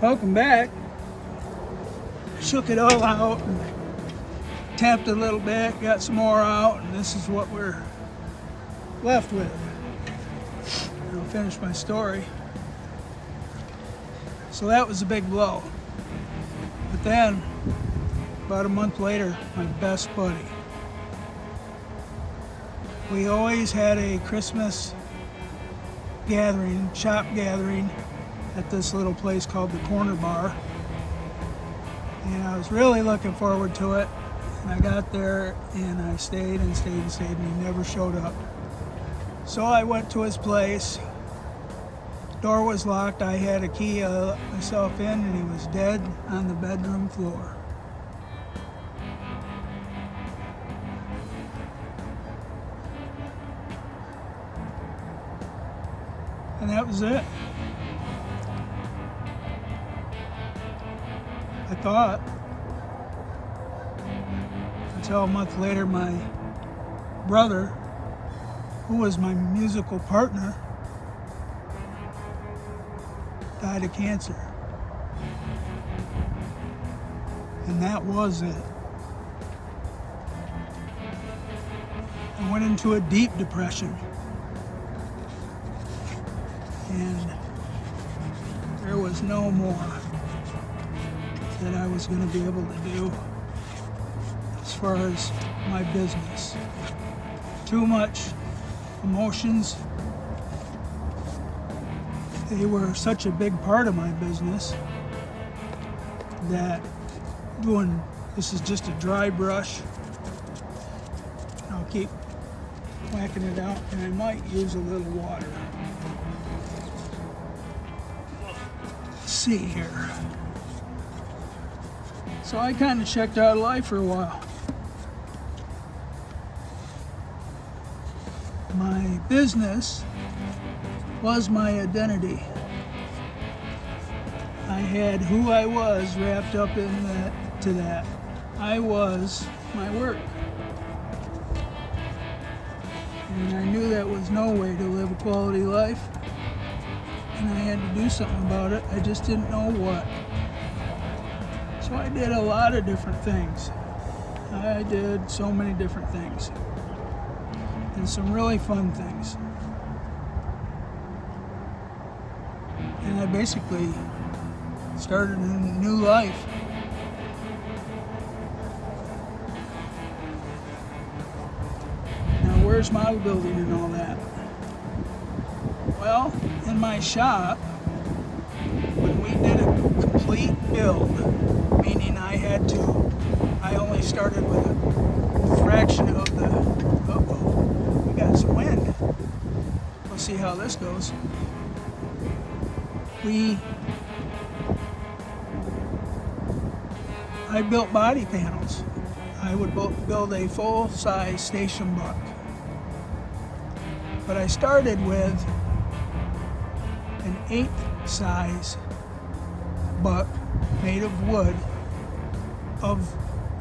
Welcome back. Shook it all out and tapped it a little bit, got some more out, and this is what we're left with. I'll finish my story. So that was a big blow. But then, about a month later, my best buddy. We always had a Christmas gathering, shop gathering, at this little place called the Corner Bar. And I was really looking forward to it. And I got there and I stayed and stayed and stayed, and he never showed up. So I went to his place. Door was locked. I had a key. I let myself in, and he was dead on the bedroom floor. And that was it. I thought. Until a month later, my brother, who was my musical partner, died of cancer. And that was it. I went into a deep depression. And there was no more that I was going to be able to do as far as my business. Too much emotions. They were such a big part of my business that this is just a dry brush. I'll keep whacking it out, and I might use a little water. Let's see here. So I kind of checked out of life for a while. My business was my identity. I had who I was wrapped up to that. I was my work. And I knew that was no way to live a quality life. And I had to do something about it. I just didn't know what. So I did a lot of different things. I did so many different things. And some really fun things. And I basically started a new life. Now, where's model building and all that? Well, in my shop, when we did a complete build, meaning I only started with a fraction of the, we got some wind. We'll see how this goes. I built body panels. I would build a full-size station buck. But I started with an 1/8 size buck made of wood of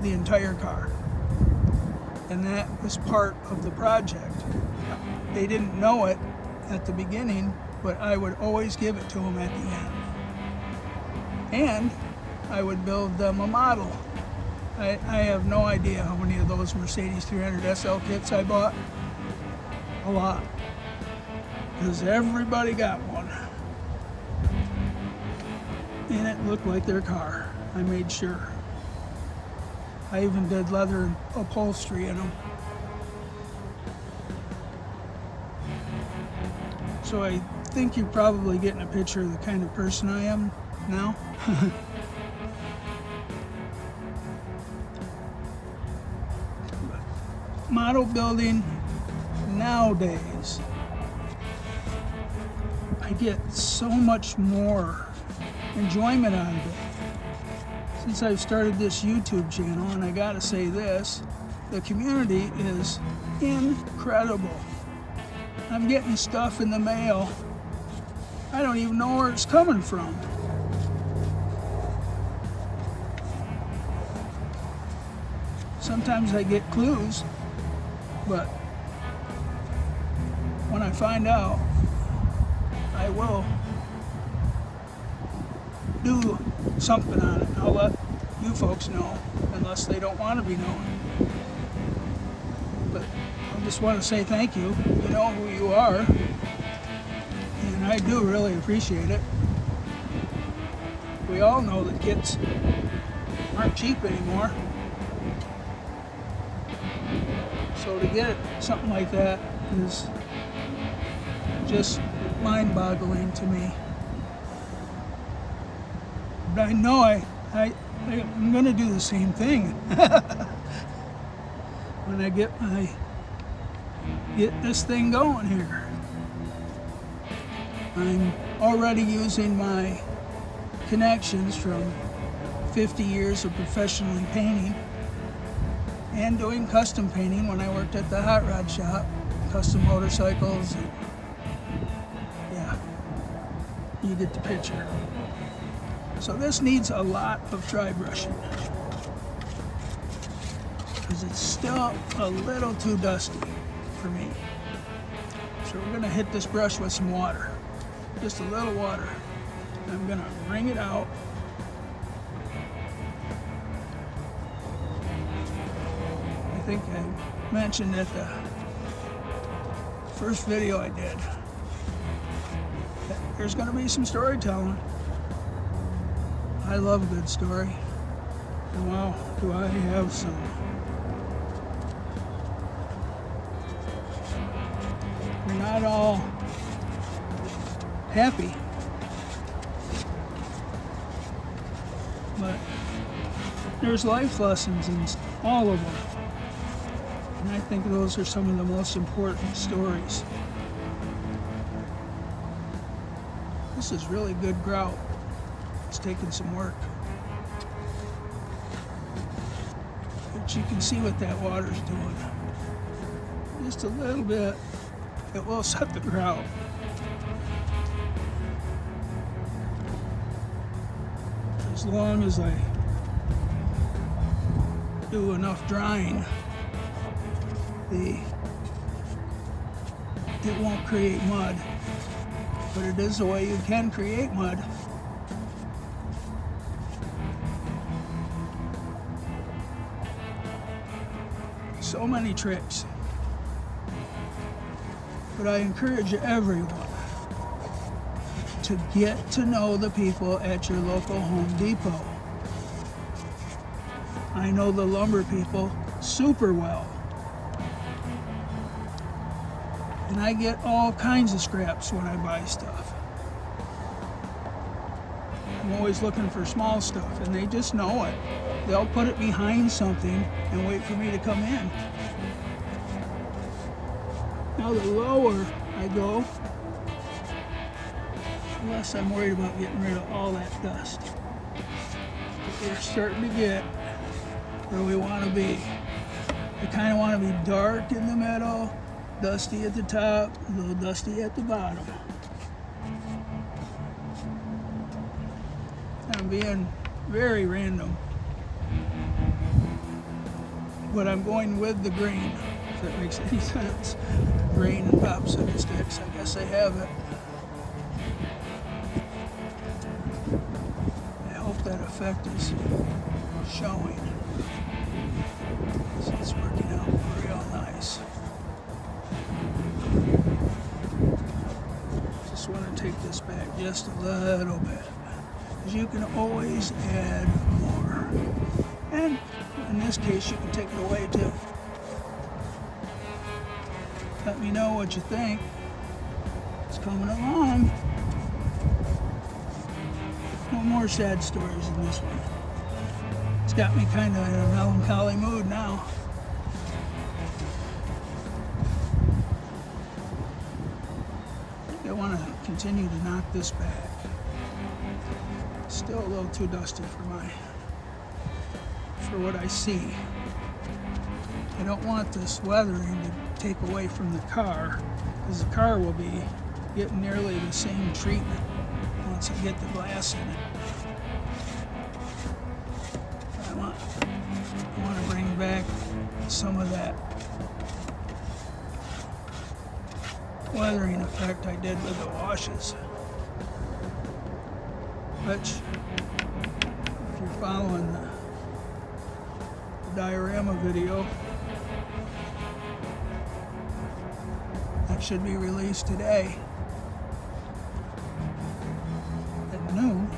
the entire car. And that was part of the project. They didn't know it at the beginning, but I would always give it to them at the end. And I would build them a model. I have no idea how many of those Mercedes 300 SL kits I bought. A lot. Because everybody got one. And it looked like their car. I made sure. I even did leather upholstery in them. So I think you're probably getting a picture of the kind of person I am now. Model building nowadays, I get so much more enjoyment out of it. Since I've started this YouTube channel, and I gotta say this, the community is incredible. I'm getting stuff in the mail. I don't even know where it's coming from. Sometimes I get clues, but when I find out, I will do something on it. I'll let you folks know, unless they don't want to be known. But I just want to say thank you. You know who you are, and I do really appreciate it. We all know that kits aren't cheap anymore. So to get something like that is just mind-boggling to me. But I know I'm going to do the same thing when I get this thing going here. I'm already using my connections from 50 years of professionally painting and doing custom painting when I worked at the hot rod shop, custom motorcycles. And yeah, you get the picture. So this needs a lot of dry brushing because it's still a little too dusty for me. So we're gonna hit this brush with some water, just a little water. I'm gonna wring it out. I think I mentioned at the first video I did that there's gonna be some storytelling. I love a good story. And wow, do I have some. We're not all happy, but there's life lessons in all of them. And I think those are some of the most important stories. This is really good grout. It's taking some work. But you can see what that water's doing. Just a little bit. It will set the grout. As long as I do enough drying, it won't create mud. But it is a way you can create mud. So many tricks. But I encourage everyone to get to know the people at your local Home Depot. I know the lumber people super well. And I get all kinds of scraps when I buy stuff. I'm always looking for small stuff, and they just know it. They'll put it behind something and wait for me to come in. Now the lower I go, the less I'm worried about getting rid of all that dust. But we're starting to get where we want to be. We kind of want to be dark in the middle, dusty at the top, a little dusty at the bottom. I'm being very random, but I'm going with the grain, if that makes any sense. Grain and popsicle sticks, I guess they have it. I hope that effect is showing. So it's working out real nice. Just want to take this back just a little bit, because you can always add more. And in this case, you can take it away too. Let me know what you think. It's coming along. No more sad stories in this one. It's got me kind of in a melancholy mood now. I want to continue to knock this back. Still a little too dusty for what I see. I don't want this weathering to take away from the car, because the car will be getting nearly the same treatment once I get the glass in it. I want to bring back some of that weathering effect I did with the washes. which, if you're following the Diorama video, that should be released today at noon.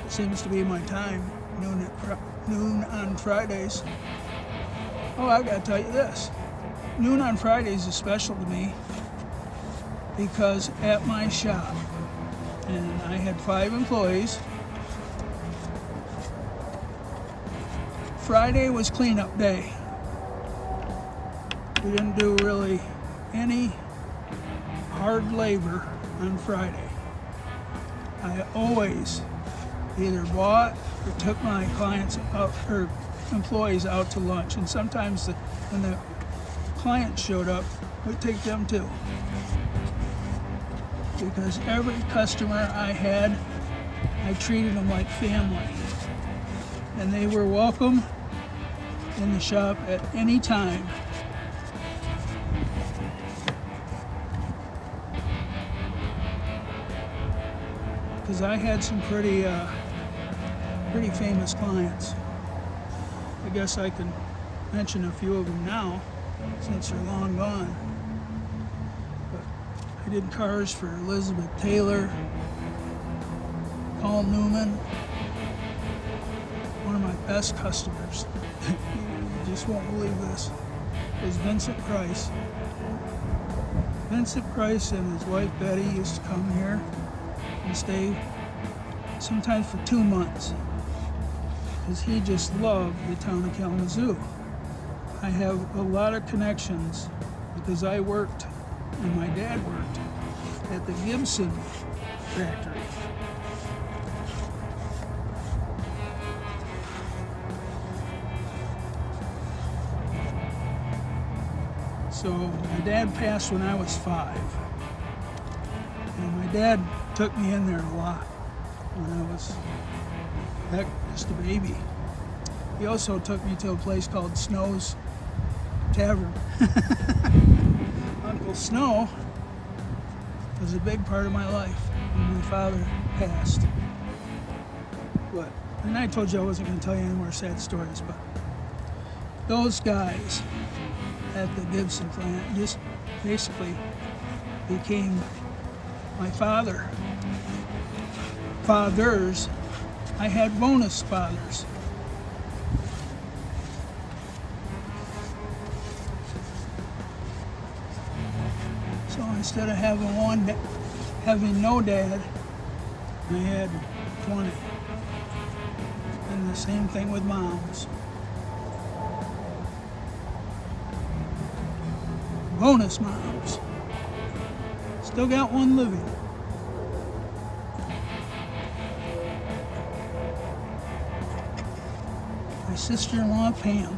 It seems to be my time, noon on Fridays. Oh, I've got to tell you this. Noon on Fridays is special to me because at my shop, and I had 5 employees, Friday was cleanup day. We didn't do really any hard labor on Friday. I always either bought or took my clients out, or employees out to lunch, and sometimes when the clients showed up, we'd take them too. Because every customer I had, I treated them like family. And they were welcome in the shop at any time. Because I had some pretty famous clients. I guess I can mention a few of them now, since they're long gone. But I did cars for Elizabeth Taylor, Paul Newman, one of my best customers. You just won't believe this. Was Vincent Price. Vincent Price and his wife Betty used to come here and stay sometimes for 2 months because he just loved the town of Kalamazoo. I have a lot of connections because I worked, and my dad worked, at the Gibson factory. So my dad passed when I was 5. And my dad took me in there a lot when I was, heck, just a baby. He also took me to a place called Snow's Tavern. Uncle Snow was a big part of my life when my father passed. And I told you I wasn't going to tell you any more sad stories, but those guys at the Gibson plant just basically became my fathers. I had bonus fathers. So instead of having no dad, I had 20. And the same thing with moms. Bonus moms. Still got one living. My sister-in-law, Pam.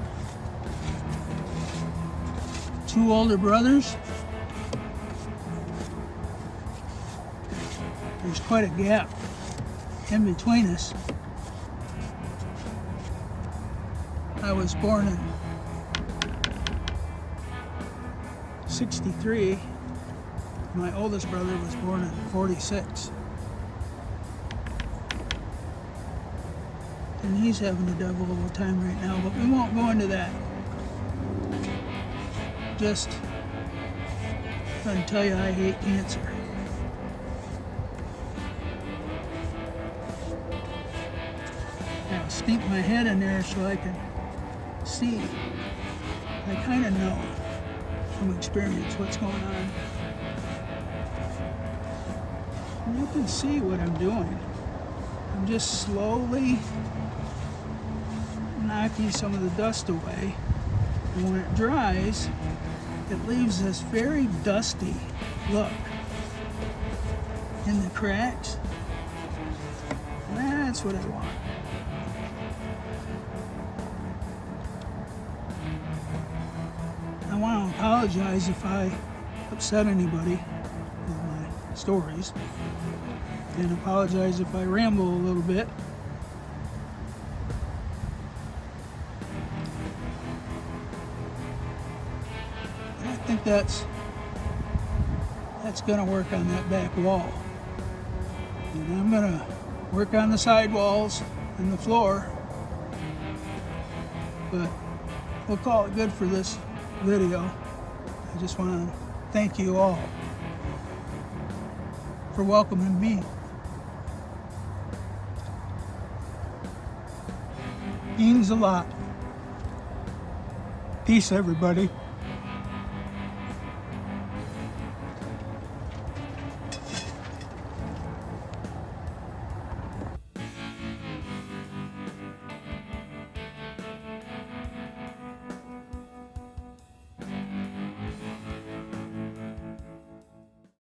2 older brothers. There's quite a gap in between us. I was born in 63. My oldest brother was born in 46. And he's having a devil of a time right now, but we won't go into that. Just trying to tell you I hate cancer. I'll sneak my head in there so I can see. I kind of know from experience what's going on. And you can see what I'm doing. I'm just slowly knocking some of the dust away. And when it dries, it leaves this very dusty look in the cracks. That's what I want. I want to apologize if I upset anybody with my stories, and apologize if I ramble a little bit. I think that's going to work on that back wall. And I'm going to work on the sidewalls and the floor. But we'll call it good for this video. I just want to thank you all for welcoming me. Means a lot. Peace, everybody.